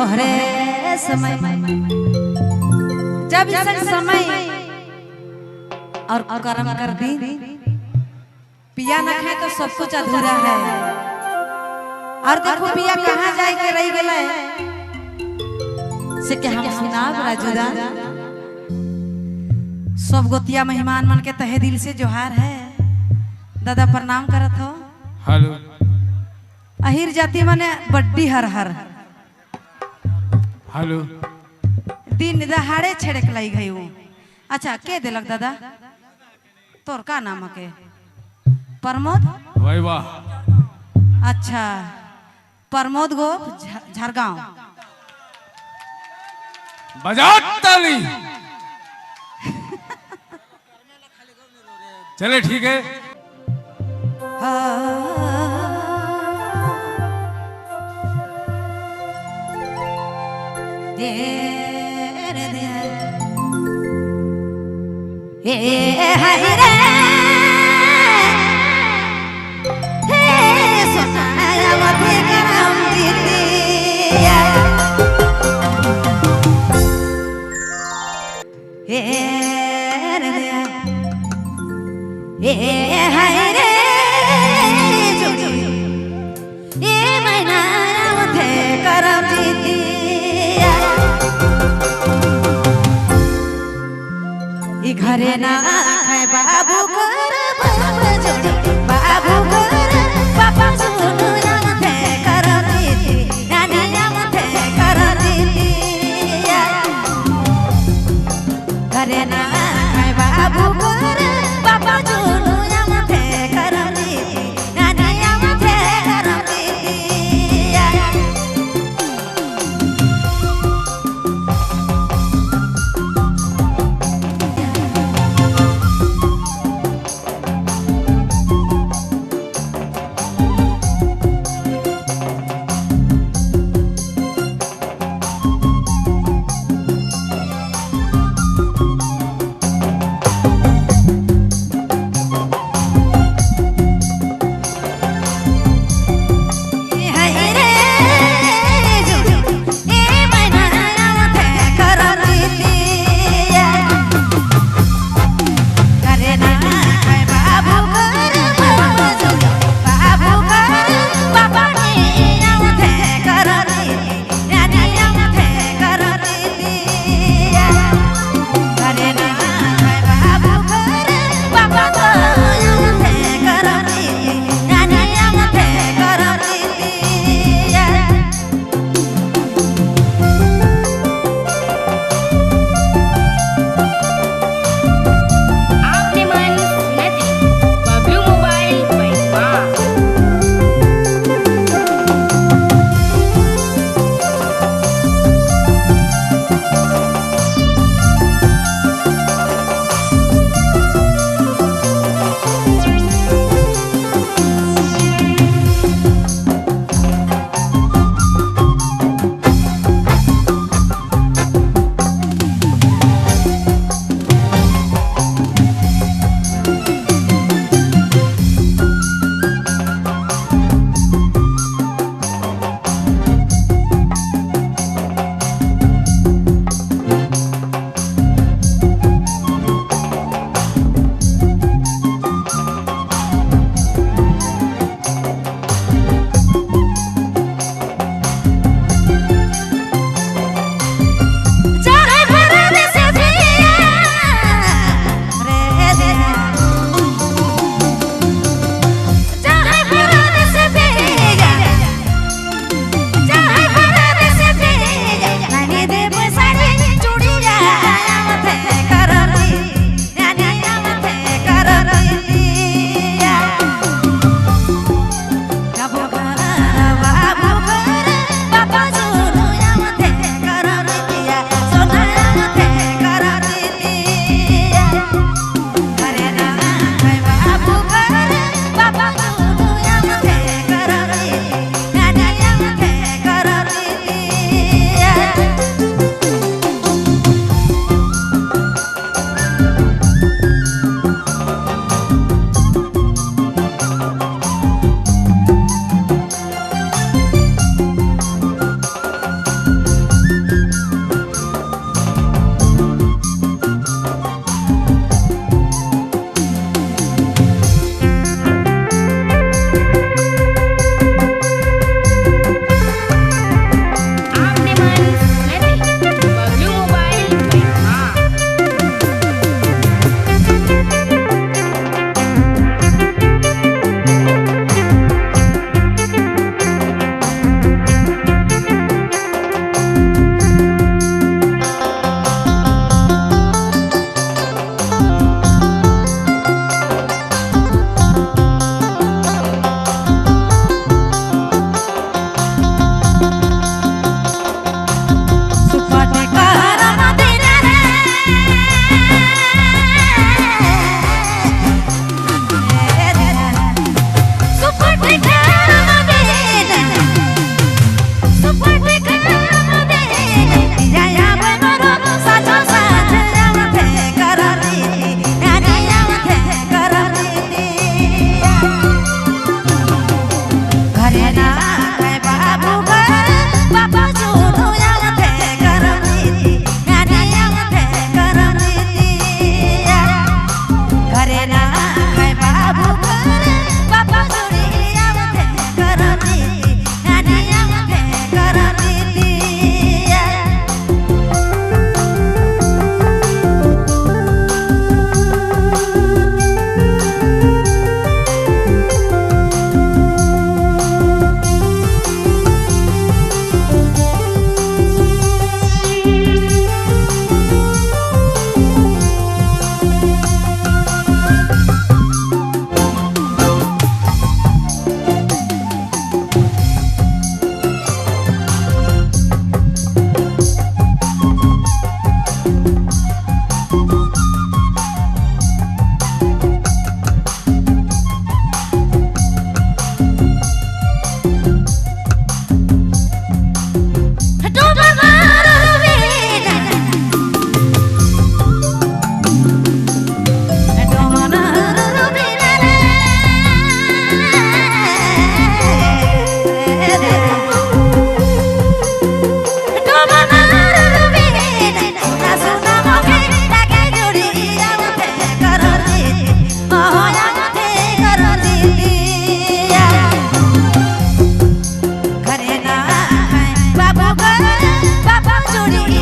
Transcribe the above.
ओहरे समय जब इस समय और कर्म कर दी पिया न खाए तो सब कुछ अधूरा है। और देखो पिया कहाँ जाए के रह गए से के हम सुनाब राजूदा सब गोतिया मेहमान मन के तहे दिल से जोहार है। दादा प्रणाम करत हो। हेलो अहिर जाति माने बड्डी हर हर हेलो दिन दहाड़े छेड़क लाई गई हूँ। अच्छा के दिलक दादा तोर का नाम के प्रमोद भाई वाह अच्छा प्रमोद गोप झरगांव बजाओ ताली। चले ठीक है। हाय रे सोनाया मथे करम जीतिया हाय रे मैना मथे करम जीतिया घरे ना खाए बाबू कर बाबा जोड़ी बाबू कर पापा सुनु नाम थे कर दीदी नानी नाम थे कर दीदी घरे ना खाए बाबू कर पापा सुनु नाम थे कर दीदी नानी नाम थे कर दीदी जोड़ी